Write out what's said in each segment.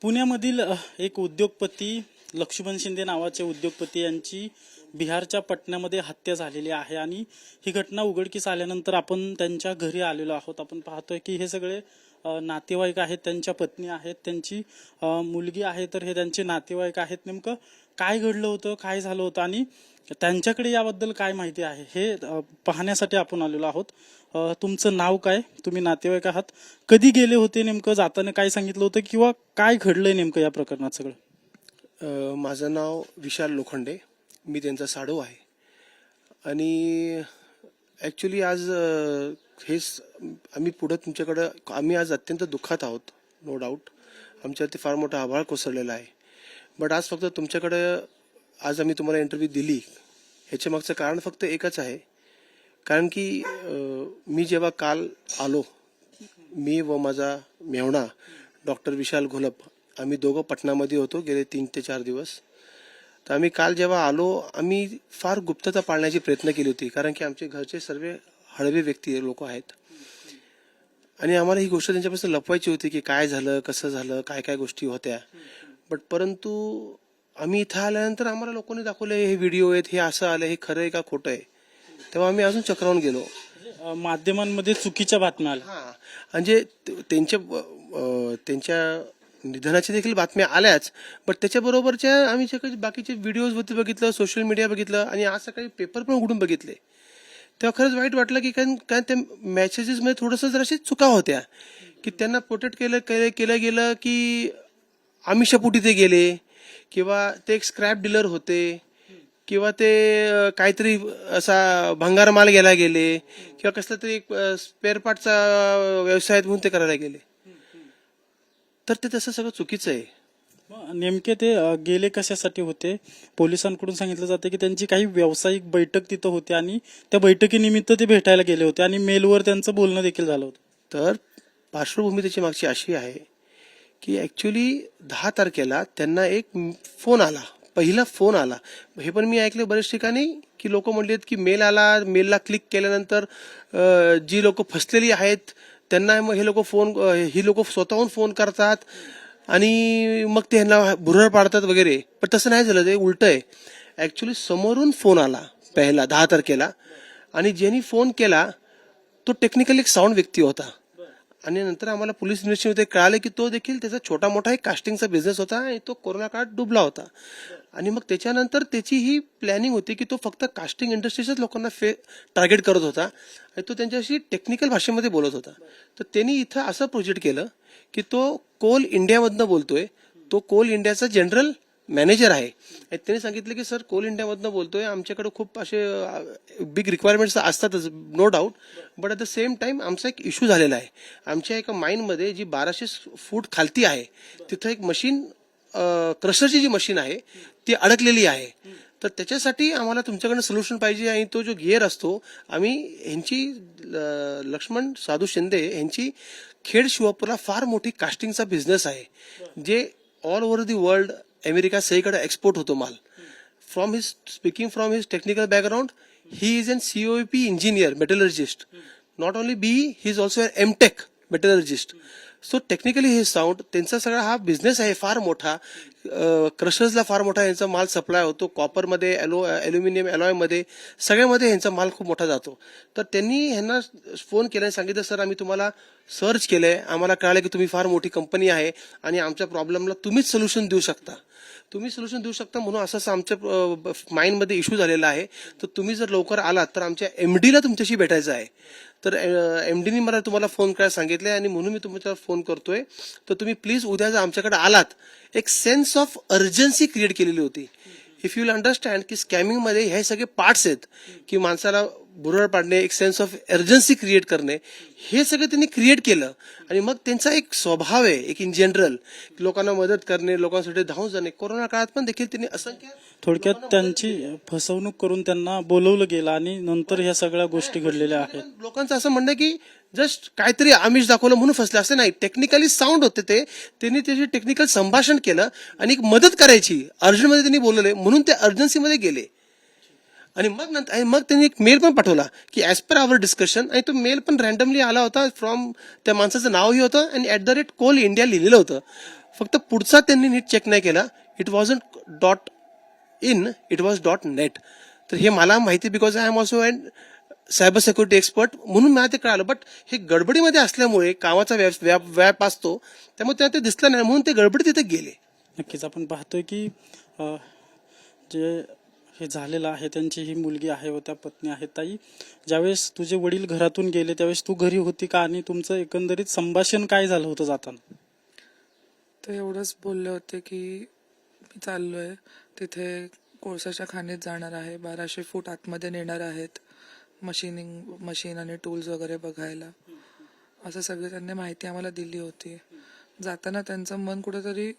पुण्यामधील एक उद्योगपती लक्ष्मण शिंदे नावाचे उद्योगपती यांची बिहारच्या पटण्यामध्ये हत्या झालेली आहे आणि ही घटना उघडकीस आल्यानंतर आपण त्यांच्या घरी आलेलो आहोत. आपण पाहतोय की हे सगळे नातेवाईक आहेत, त्यांच्या पत्नी आहेत, त्यांची मुलगी आहे, तर हे त्यांचे नातेवाईक आहेत. नेमकं काय घडलं होतं, काय झालं होतं आणि त्यांच्याकडे याबद्दल काय माहिती आहे हे पाहण्यासाठी आपण आलेलो आहोत. तुमचं नाव काय, तुम्ही नातेवाईक आहात, कधी गेले होते, नेमकं जाताना काय सांगितलं होतं किंवा काय घडलंय नेमकं या प्रकरणात सगळं? माझं नाव विशाल लोखंडे, मी त्यांचा साडू आहे. आणि ॲक्च्युली आज हेच आम्ही पुढं तुमच्याकडं आम्ही आज अत्यंत दुःखात आहोत. नो डाऊट आमच्यावरती फार मोठा आभाळ कोसळलेला आहे. बट आज फक्त तुमच्याकडं आज आम्ही तुम्हाला इंटरव्ह्यू दिली ह्याच्या मागचं कारण फक्त एकच आहे. कारण की मी जेव्हा काल आलो, मी व माझा मेव्हणा डॉक्टर विशाल घोलप, आम्ही दोघं पटनामध्ये होतो गेले 3 ते 4 दिवस. तर आम्ही काल जेव्हा आलो, आम्ही फार गुप्तता पाळण्याची प्रयत्न केली होती. कारण की आमचे घरचे सर्व हळवे व्यक्ती लोक आहेत आणि आम्हाला ही गोष्ट त्यांच्यापासून लपवायची होती की काय झालं, कसं झालं, काय काय गोष्टी होत्या. बट परंतु आम्ही इथं आल्यानंतर आम्हाला लोकांनी दाखवले हे व्हिडिओ आहेत, हे असं आलं, हे खरं आहे का खोटं आहे. तेव्हा आम्ही अजून चक्रावून गेलो. माध्यमांमध्ये चुकीच्या बातम्या आल्या. म्हणजे त्यांच्या निधनाची देखील बातम्या आल्याच, बट त्याच्याबरोबरच्या आम्ही जे बाकीचे व्हिडिओज होते बघितलं, सोशल मीडिया बघितलं आणि आज सकाळी पेपर पण उघडून बघितले, तेव्हा खरंच वाईट वाटलं की काय त्या मेसेजेसमध्ये थोडंसं जराशी चुका होत्या. की त्यांना प्रोटेक्ट केलं गेलं की आमिषापोटी ते गेले, किंवा ते एक स्क्रॅप डीलर होते, किंवा ते काहीतरी असा भंगार माल घ्यायला गेले, किंवा कसला तरी एक स्पेअर पार्टचा व्यवसाय म्हणून ते करायला गेले. तर ते तसं सगळं चुकीचं आहे. नेमके ते गेले कशासाठी होते? पोलिसांकडून सांगितलं जाते की त्यांची काही व्यावसायिक बैठक तिथं होती आणि त्या बैठकीनिमित्त ते भेटायला गेले होते आणि मेलवर त्यांचं बोलणं देखील झालं होतं. तर पार्श्वभूमी त्याची मागची अशी आहे की ऍक्च्युली 10 तारखेला त्यांना एक फोन आला, पहिला फोन आला. हे पण मी ऐकलं बरेच ठिकाणी की लोक म्हणलेत की मेल आला, मेलला क्लिक केल्यानंतर जी लोक फसलेली आहेत त्यांना मग ही लोक स्वतःहून फोन करतात आणि मग ते ह्यांना भुरळ पाडतात वगैरे. पण तसं नाही झालं, ते उलट आहे. ऍक्च्युली समोरून फोन आला पहिला 10 तारखेला, आणि ज्यांनी फोन केला तो टेक्निकली एक साऊंड व्यक्ती होता. आणि नंतर आम्हाला पोलीस इन्व्हेस्टिगेशनमध्ये कळालं की तो देखील त्याचा छोटा मोठा एक कास्टिंगचा बिझनेस होता आणि तो कोरोना काळात डुबला होता. आणि मग त्याच्यानंतर त्याची ही प्लॅनिंग होती की तो फक्त कास्टिंग इंडस्ट्रीच्याच लोकांना टार्गेट करत होता आणि तो त्यांच्याशी टेक्निकल भाषेमध्ये बोलत होता. तर त्यांनी इथं असं प्रोजेक्ट केलं की तो कोल इंडियामधनं बोलतोय, तो कोल इंडियाचा जनरल मॅनेजर आहे. त्यांनी सांगितलं की सर कोल इंडियामधनं बोलतोय, आमच्याकडे खूप असे बिग रिक्वायरमेंट्स असतातच, no doubt, but at the same time आमचा एक इश्यू झालेला आहे. आमच्या एका माइनमध्ये जी 1200 फूट खालती आहे तिथं एक मशीन, क्रशरची जी मशीन आहे ती अडकलेली आहे. तर त्याच्यासाठी आम्हाला तुमच्याकडनं सोल्युशन पाहिजे. आणि तो जो गिअर असतो, आम्ही ह्यांची लक्ष्मण साधू शिंदे यांची खेड शिवापूरला फार मोठी कास्टिंगचा बिझनेस आहे, जे all over the world, America सगळीकडे एक्सपोर्ट होतो माल. Speaking from his technical background, he is an COP engineer, metallurgist. Not only BE, he is also an MTech metallurgist. So technically हे साऊंड त्यांचा सगळा हा बिझनेस आहे फार मोठा. क्रशर्सला फार मोठा यांचा माल सप्लाय होतो, कॉपरमध्ये, ॲल्युमिनियम अलॉयमध्ये, सगळ्यामध्ये यांचा माल खूप मोठा जातो. तर त्यांनी ह्यांना फोन केला आणि सांगितलं सर आम्ही तुम्हाला सर्च केलंय, आम्हाला कळालं की तुम्ही फार मोठी कंपनी आहे आणि आमच्या प्रॉब्लेमला तुम्हीच सोल्युशन देऊ शकता. म्हणून असं आमच्या माइंडमध्ये इश्यू झालेला आहे. तर तुम्ही जर लवकर आलात तर आमच्या MDला तुमच्याशी भेटायचं आहे. तर MDनी मला तुम्हाला फोन करायला सांगितलंय आणि म्हणून मी तुमच्यावर फोन करतोय. तर तुम्ही प्लीज उद्या जर आमच्याकडे आलात, एक सेन्स ऑफ अर्जन्सी क्रिएट केलेली होती. इफ यू विल अंडरस्टँड की स्कॅमिंगमध्ये हे सगळे पार्ट्स आहेत की माणसाला भुरळ पाडणे, एक सेन्स ऑफ अर्जन्सी क्रिएट करणे, हे सगळं त्यांनी क्रिएट केलं. आणि मग त्यांचा एक स्वभाव आहे, एक इन जनरल, लोकांना मदत करणे, लोकांसाठी धावून जाणे. कोरोना काळात पण देखील त्यांनी असंख्य थोडक्यात त्यांची फसवणूक करून त्यांना बोलवलं गेलं आणि नंतर ह्या सगळ्या गोष्टी घडलेल्या आहेत. लोकांचं असं म्हणणं की जस्ट काहीतरी आमिष दाखवलं म्हणून फसले, असं नाही. टेक्निकली साऊंड होते ते, त्यांनी त्याचे टेक्निकल संभाषण केलं आणि एक मदत करायची अर्जंटमध्ये त्यांनी बोलवले म्हणून ते अर्जन्सीमध्ये गेले. आणि मग त्यांनी एक मेल पण पाठवला की ऍज पर आवर डिस्कशन, आणि तो मेल पण रॅन्डमली आला होता फ्रॉम, त्या माणसाचं नावही होतं आणि @कोल इंडिया लिहिलेलं होतं. फक्त पुढचा त्यांनी नीट चेक नाही केला. It wasn't dot in, it was dot net. तर हे मला माहिती because I am also and cyber security expert, म्हणून मला ते कळालं. बट हे गडबडीमध्ये असल्यामुळे कामाचा व्याप असतो, त्यामुळे त्यांना ते दिसलं नाही, म्हणून ते गडबडी तिथे गेले. नक्कीच आपण पाहतोय की जे हे झालेलं आहे त्यांची ही मुलगी आहे व त्या पत्नी आहेत. ताई, ज्यावेळेस तुझे वडील घरातून गेले त्यावेळेस तू घरी होती का, आणि तुमचं एकंदरीत संभाषण काय झालं होतं जाताना? ते एवढंच बोलले होते की मी चाललोय तिथे कोळसाच्या खाणीत जाणार आहे, 1200 फूट आतमध्ये नेणार आहेत, मशीन आणि टूल्स वगैरे बघायला, असं सगळी त्यांनी माहिती आम्हाला दिली होती. जाताना त्यांचं मन कुठेतरी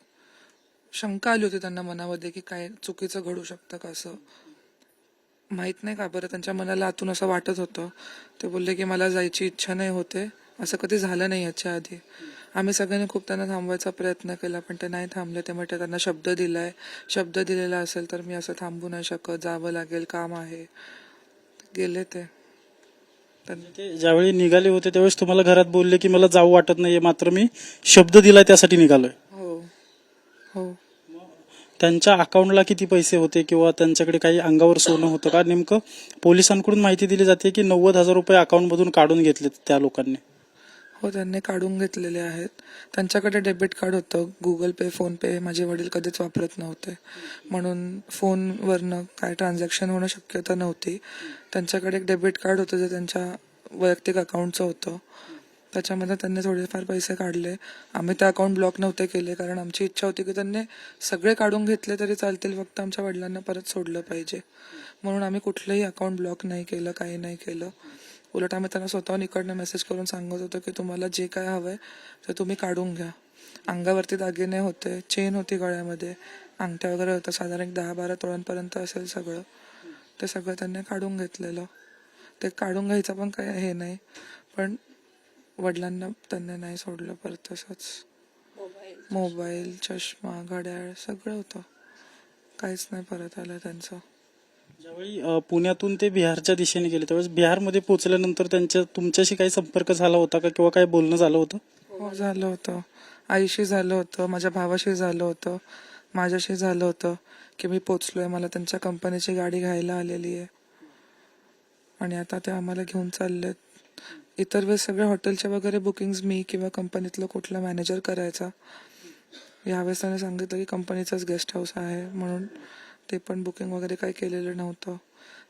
शंका आली होती त्यांना मनामध्ये की काय चुकीचं घडू शकतं का, असं माहित नाही का बरं त्यांच्या मनाला आतून असं वाटत होतं. ते बोलले की मला जायची इच्छा नाही होते, असं कधी झालं नाही याच्या आधी. आम्ही सगळ्यांनी खूप त्यांना थांबवायचा प्रयत्न केला पण ते नाही थांबले. ते म्हटले त्यांना शब्द दिलेला असेल तर मी असं थांबू नाही शकत, जावं लागेल, काम आहे. गेले ते. ते ज्यावेळी निघाले होते त्यावेळेस तुम्हाला घरात बोलले की मला जाऊ वाटत नाहीये, मात्र मी शब्द दिलाय त्यासाठी निघालोय. हो हो. त्यांच्या अकाउंटला किती पैसे होते किंवा त्यांच्याकडे काही अंगावर सोनं होतं का? नेमकं पोलिसांकडून माहिती दिली जाते की 90,000 रुपये अकाउंटमधून काढून घेतले त्या लोकांनी. हो, त्यांनी काढून घेतलेले आहेत. त्यांच्याकडे डेबिट कार्ड होतं, गुगल पे, फोन पे माझे वडील कधीच वापरत नव्हते, म्हणून फोनवरनं काय ट्रान्झॅक्शन होणं शक्यता नव्हती. त्यांच्याकडे एक डेबिट कार्ड होतं जे त्यांच्या वैयक्तिक अकाउंटचं होतं, त्याच्यामध्ये त्यांनी थोडेफार पैसे काढले. आम्ही ते अकाउंट ब्लॉक नव्हते केले कारण आमची इच्छा होती की त्यांनी सगळे काढून घेतले तरी चालतील, फक्त आमच्या वडिलांना परत सोडलं पाहिजे, म्हणून आम्ही कुठलंही अकाउंट ब्लॉक नाही केलं, काही नाही केलं. उलट आम्ही त्यांना स्वतःहून इकडनं मेसेज करून सांगत होतो की तुम्हाला जे काय हवंय ते तुम्ही काढून घ्या. अंगावरती दागिने होते, चेन होती गळ्यामध्ये, अंगठ्या वगैरे होतं, साधारण 10-12 तोळ्यांपर्यंत असेल सगळं. ते सगळं त्यांनी काढून घेतलेलं. ते काढून घ्यायचं पण काय हे नाही, पण वडिलांना त्यांनी नाही सोडलं परत. तसंच मोबाईल, चष्मा, घड्याळ सगळं होतं, काहीच नाही परत आलं त्यांचं. ज्यावेळी पुण्यातून ते बिहारच्या दिशेने गेले त्यावेळेस बिहारमध्ये पोहोचल्यानंतर तुमच्याशी काही संपर्क झाला होता का किंवा काही बोलणं झालं होतं? हो, झालं होतं. आईशी झालं होतं, माझ्या भावाशी झालं होतं, माझ्याशी झालं होतं की मी पोचलोय, मला त्यांच्या कंपनीची गाडी घ्यायला आलेली आहे आणि आता ते आम्हाला घेऊन चाललेत. इतर वेळेस सगळे हॉटेलचे वगैरे बुकिंग्स मी किंवा कंपनीतलं कुठला मॅनेजर करायचा. यावेळेस त्याने सांगितलं की कंपनीचंच गेस्ट हाऊस आहे, म्हणून ते पण बुकिंग वगैरे काही केलेलं नव्हतं.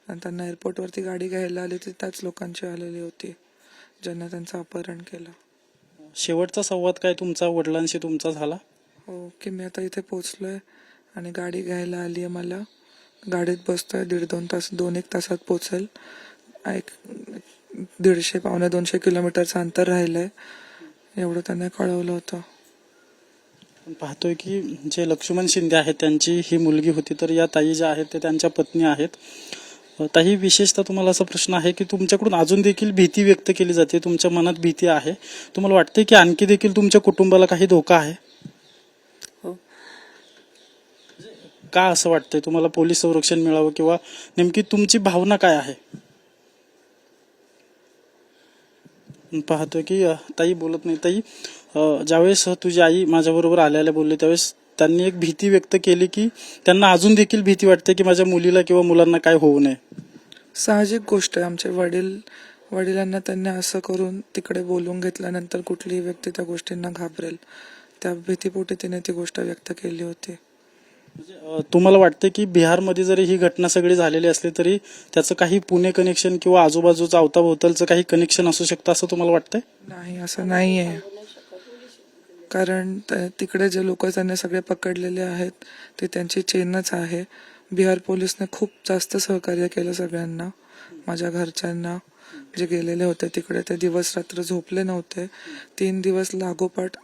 आणि त्यांना एअरपोर्टवरती गाडी घ्यायला आली ती त्याच लोकांची आलेली होती ज्यांना त्यांचं अपहरण केलं. शेवटचा संवाद काय तुमचा वडिलांशी तुमचा झाला? हो, की मी आता इथे पोचलोय आणि गाडी घ्यायला आली आहे मला, गाडीत बसतोय, 1.5-2 तास, 2-1 तासात पोचेल. 150-200 किलोमीटरचं अंतर राहिलंय, एवढं त्यांना कळवलं होतं. आपण पाहतोय की जे लक्ष्मण शिंदे आहेत त्यांची ही मुलगी होती, तर या ताई ज्या आहेत ते त्यांच्या पत्नी आहेत. ताई, विशेषतः तुम्हाला असा प्रश्न आहे की तुमच्याकडून अजून देखील भीती व्यक्त केली जाते, तुमच्या मनात भीती आहे, तुम्हाला वाटते की आणखी देखील तुमच्या कुटुंबाला काही धोका आहे? हो. का असं वाटतंय तुम्हाला पोलीस संरक्षण मिळावं, किंवा नेमकी तुमची भावना काय आहे? पाहतोय की ताई बोलत नाही. ताई, ज्यावेळेस तुझी आई माझ्याबरोबर आल्याला बोलली त्यावेळेस त्यांनी एक भीती व्यक्त केली की त्यांना अजून देखील भीती वाटते की माझ्या मुलीला किंवा मुलांना काय होऊ नये. साहजिक गोष्ट आहे. आमचे वडिलांना त्यांनी असं करून तिकडे बोलवून घेतल्यानंतर कुठलीही व्यक्ती त्या गोष्टींना घाबरेल, त्या भीतीपोटी तिने ती गोष्ट व्यक्त केली होती. तुम्हाला वाटते की बिहारमध्ये जरी ही घटना सगळी झालेली असली तरी त्याचं काही पुणे कनेक्शन किंवा आजूबाजूचं अवताभोवतालचं काही कनेक्शन असू शकतं असं तुम्हाला वाटतंय? नाही, असं नाही आहे. कारण तिकडे जे लोक त्यांनी सगळे पकडलेले आहेत ते त्यांची चेनच आहे. बिहार पोलिसने खूप जास्त सहकार्य केलं सगळ्यांना. माझ्या घरच्यांना जे गेलेले होते तिकडे, ते दिवस रात्र झोपले नव्हते. 3 दिवस लागोपाठ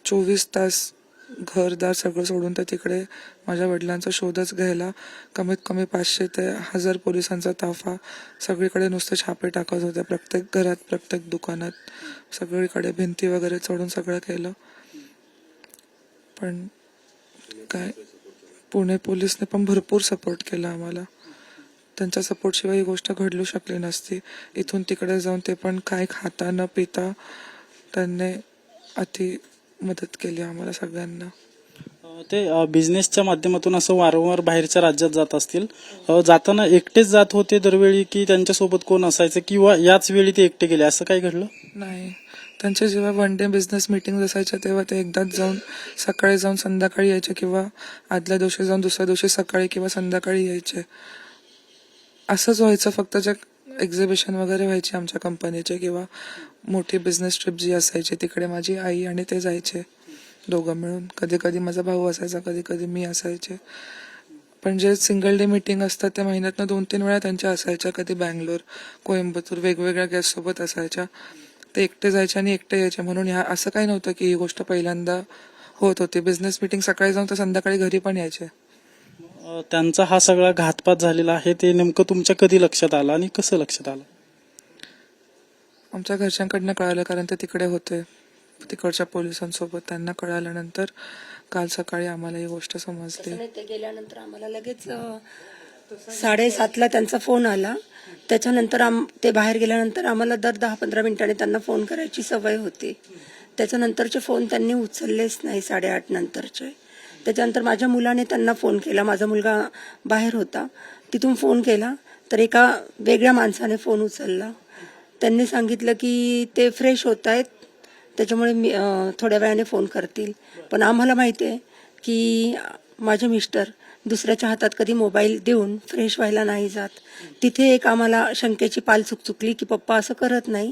24 तास घरदार सगळं सोडून ते तिकडे माझ्या वडिलांचा शोधच घ्यायला कमीत कमी 500 ते 1000 पोलिसांचा ताफा सगळीकडे नुसते छापे टाकत होते, प्रत्येक घरात, प्रत्येक दुकानात, सगळीकडे भिंती वगैरे चढून सगळं केलं. पण काय, पुणे पोलिसने पण भरपूर सपोर्ट केला आम्हाला. त्यांच्या सपोर्टशिवाय ही गोष्ट घडलू शकली नसती. इथून तिकडे जाऊन ते पण काय खाता न पिता त्यांनी अति मदत केली आम्हाला सगळ्यांना. ते बिझनेसच्या माध्यमातून असं वारंवार बाहेरच्या राज्यात जात असतील. जाताना एकटेच जात होते दरवेळी, की त्यांच्यासोबत कोण असायचं, किंवा याच वेळी ते एकटे गेले, असं काही घडलं? नाही, त्यांच्या जेव्हा वन डे बिझनेस मीटिंग असायच्या तेव्हा ते एकदाच जाऊन सकाळी जाऊन संध्याकाळी यायचे, किंवा आदल्या दिवशी जाऊन दुसऱ्या दिवशी सकाळी किंवा संध्याकाळी यायचे. असंच व्हायचं. फक्त जे एक्झिबिशन वगैरे व्हायचे आमच्या कंपनीचे किंवा मोठी बिझनेस ट्रिप जी असायची तिकडे माझी आई आणि ते जायचे दोघं मिळून. कधी कधी माझा भाऊ असायचा, कधी कधी मी असायचे. पण जे सिंगल डे मीटिंग असतात त्या महिन्यातनं 2-3 वेळा त्यांच्या असायच्या. कधी बँगलोर, कोइंबतूर वेगवेगळ्या गेस्ट सोबत असायच्या. ते एकटे जायचे आणि एकटे यायचे. म्हणून असं काही नव्हतं की ही गोष्ट पहिल्यांदा होत होती. बिझनेस मीटिंग सकाळी जाऊन तर संध्याकाळी घरी पण यायचे. त्यांचा हा सगळा घातपात झालेला आहे, ते नेमकं तुमच्या कधी लक्षात आलं आणि कसं लक्षात आलं? आमच्या घरच्यांकडनं कळालं, कारण ते तिकडे होते तिकडच्या पोलिसांसोबत. त्यांना कळाल्यानंतर काल सकाळी आम्हाला ही गोष्ट समजली. ते गेल्यानंतर आम्हाला लगेच 7:30ला त्यांचा फोन आला. त्याच्यानंतर ते बाहेर गेल्यानंतर आम्हाला दर 10-15 मिनिटांनी त्यांना फोन करायची सवय होती. त्याच्यानंतरचे फोन त्यांनी उचललेच नाही 8:30 नंतरचे. त्याच्यानंतर माझ्या मुलाने त्यांना फोन केला. माझा मुलगा बाहेर होता, तिथून फोन केला तर एका वेगळ्या माणसाने फोन उचलला. त्यांनी सांगितलं की ते फ्रेश होत आहेत, त्याच्यामुळे मी थोड्या वेळाने फोन करतील. पण आम्हाला माहिती आहे की माझे मिस्टर दुसऱ्याच्या हातात कधी मोबाईल देऊन फ्रेश व्हायला नाही जात. तिथे एक आम्हाला शंकेची पाल चुकली की पप्पा असं करत नाही.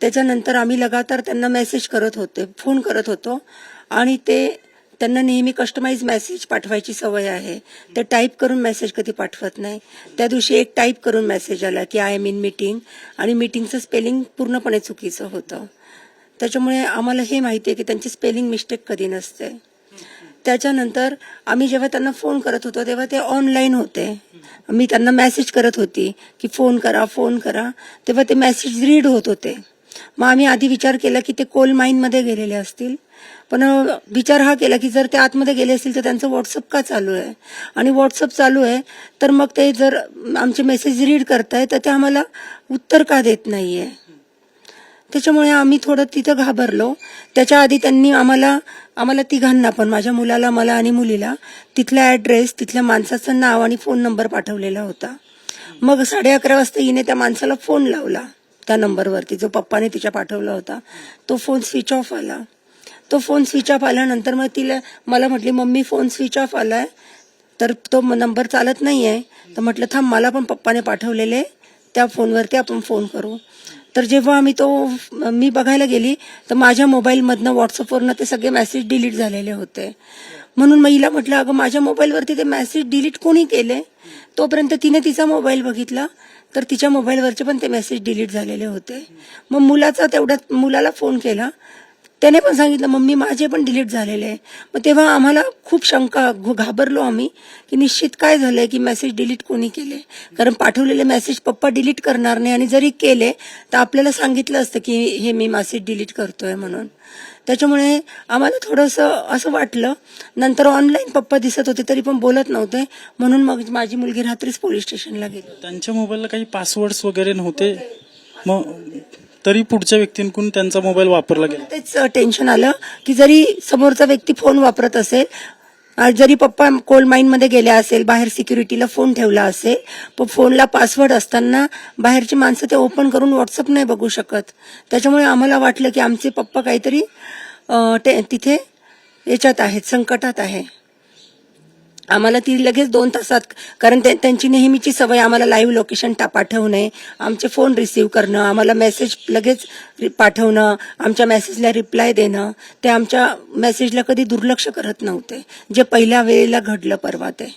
त्याच्यानंतर आम्ही लगातार त्यांना मेसेज करत होते, फोन करत होतो. आणि त्यांना नेहमी कस्टमाइज मेसेज पाठवायची सवय आहे. ते टाईप करून मेसेज कधी पाठवत नाही. त्या दिवशी एक टाईप करून मेसेज आला की आय एम इन मीटिंग, आणि मीटिंगचं स्पेलिंग पूर्णपणे चुकीचं होतं. त्याच्यामुळे आम्हाला हे माहिती आहे की त्यांची स्पेलिंग मिस्टेक कधी नसते. त्याच्यानंतर आम्ही जेव्हा त्यांना फोन करत होतो तेव्हा ते ऑनलाईन होते. मी त्यांना मेसेज करत होती की फोन करा, तेव्हा ते मेसेज रीड होत होते. मग आम्ही आधी विचार केला की ते कोल माईनमध्ये गेलेले असतील. पण विचार हा केला की जर ते आतमध्ये गेले असतील तर त्यांचं व्हॉट्सअप का चालू आहे, आणि व्हॉट्सअप चालू आहे तर मग ते जर आमचे मेसेज रीड करताय तर ते आम्हाला उत्तर का देत नाहीये. त्याच्यामुळे आम्ही थोडं तिथं घाबरलो. त्याच्या आधी त्यांनी आम्हाला तिघांना पण, माझ्या मुलाला, मला आणि मुलीला, तिथला ऍड्रेस, तिथल्या माणसाचं नाव आणि फोन नंबर पाठवलेला होता. मग 11:30 वाजता हिने त्या माणसाला फोन लावला त्या नंबरवरती जो पप्पाने तिच्या पाठवला होता. तो फोन स्विच ऑफ आला. तो फोन स्विच ऑफ आल्यानंतर मग मला म्हटली, मम्मी फोन स्विच ऑफ आलाय तर तो नंबर चालत नाहीये. तर म्हटलं थांब, मला पण पप्पाने पाठवलेले त्या फोनवरती आपण फोन करू. तर जेव्हा मी बघायला गेली तर माझ्या मोबाईलमधनं व्हॉट्सअपवरनं ते सगळे मेसेज डिलीट झालेले होते. म्हणून मग हिला म्हटलं, अगं माझ्या मोबाईलवरती ते मेसेज डिलीट कोणी केले? तोपर्यंत तिने तिचा मोबाईल बघितला तर तिच्या मोबाईलवरचे पण ते मेसेज डिलीट झालेले होते. मग मुलाला फोन केला, त्याने पण सांगितलं मम्मी माझे पण डिलीट झालेले आहे. मग तेव्हा आम्हाला खूप घाबरलो आम्ही की निश्चित काय झालंय की मेसेज डिलीट कोणी केले. कारण पाठवलेले मेसेज पप्पा डिलीट करणार नाही, आणि जरी केले तर आपल्याला सांगितलं असतं की हे मी मेसेज डिलीट करतोय म्हणून. त्याच्यामुळे आम्हाला थोडंसं असं वाटलं. नंतर ऑनलाईन पप्पा दिसत होते तरी पण बोलत नव्हते, म्हणून मग माझी मुलगी रात्रीच पोलीस स्टेशनला गेली. त्यांच्या मोबाईलला काही पासवर्ड्स वगैरे नव्हते, मग तरी पुढच्या व्यक्तींकडून त्यांचा मोबाईल वापरला गेला. तेच टेन्शन आलं की जरी समोरचा व्यक्ती फोन वापरत असेल, जरी पप्पा कोल माईनमध्ये गेले असेल, बाहेर सिक्युरिटीला फोन ठेवला असेल, पण फोनला पासवर्ड असताना बाहेरची माणसं ते ओपन करून व्हॉट्सअप नाही बघू शकत. त्याच्यामुळे आम्हाला वाटलं की आमचे पप्पा काहीतरी तिथे याच्यात आहेत, संकटात आहे. आम्हाला ती लगेच 2 तासात, कारण त्यांची नेहमीची सवय आम्हाला लाईव्ह लोकेशन पाठवणे, आमचे फोन रिसीव्ह करणं, आम्हाला मेसेज लगेच पाठवणं, आमच्या मेसेजला रिप्लाय देणं, ते आमच्या मेसेजला कधी दुर्लक्ष करत नव्हते, जे पहिल्या वेळेला घडलं परवा ते.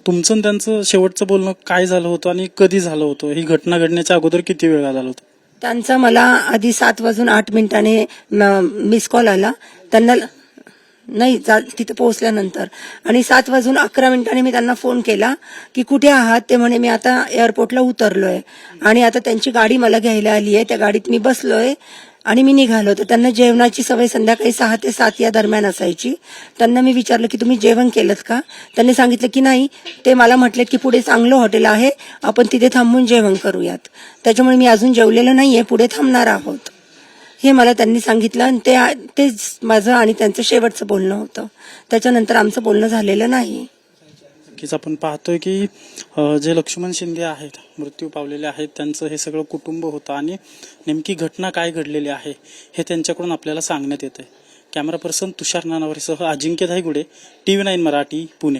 तुमचं आणि त्यांचं शेवटचं बोलणं काय झालं होतं आणि कधी झालं होतं? ही घटना घडण्याच्या अगोदर किती वेळ झाला होता? त्यांचा मला आधी 7:08 मिस कॉल आला त्यांना, नाही तिथे पोहोचल्यानंतर, आणि 7:11 मी त्यांना फोन केला की कुठे आहात. ते म्हणे मी आता एअरपोर्टला उतरलोय आणि आता त्यांची गाडी मला घ्यायला आली आहे, त्या गाडीत मी बसलोय आणि मी निघालो. तर त्यांना जेवणाची सवय संध्याकाळी 6 ते 7 या दरम्यान असायची. त्यांना मी विचारलं की तुम्ही जेवण केलं का? त्यांनी सांगितलं की नाही. ते मला म्हटले की पुढे चांगलं हॉटेल आहे, आपण तिथे थांबून जेवण करूयात. त्याच्यामुळे मी अजून जेवलेलं नाहीये, पुढे थांबणार आहोत. हे मला त्यांनी सांगितलं आणि तेच माझं आणि त्यांचं शेवटचं बोलणं होतं. त्याच्यानंतर आमचं बोलणं झालेलं नाही. नक्कीच आपण पाहतोय की जे लक्ष्मण शिंदे आहेत, मृत्यू पावलेले आहेत, त्यांचं हे सगळं कुटुंब होतं आणि नेमकी घटना काय घडलेली आहे हे त्यांच्याकडून आपल्याला सांगण्यात येतंय. कॅमेरा पर्सन तुषार नानावरेसह अजिंक्य धायगुडे, TV9 मराठी, पुणे.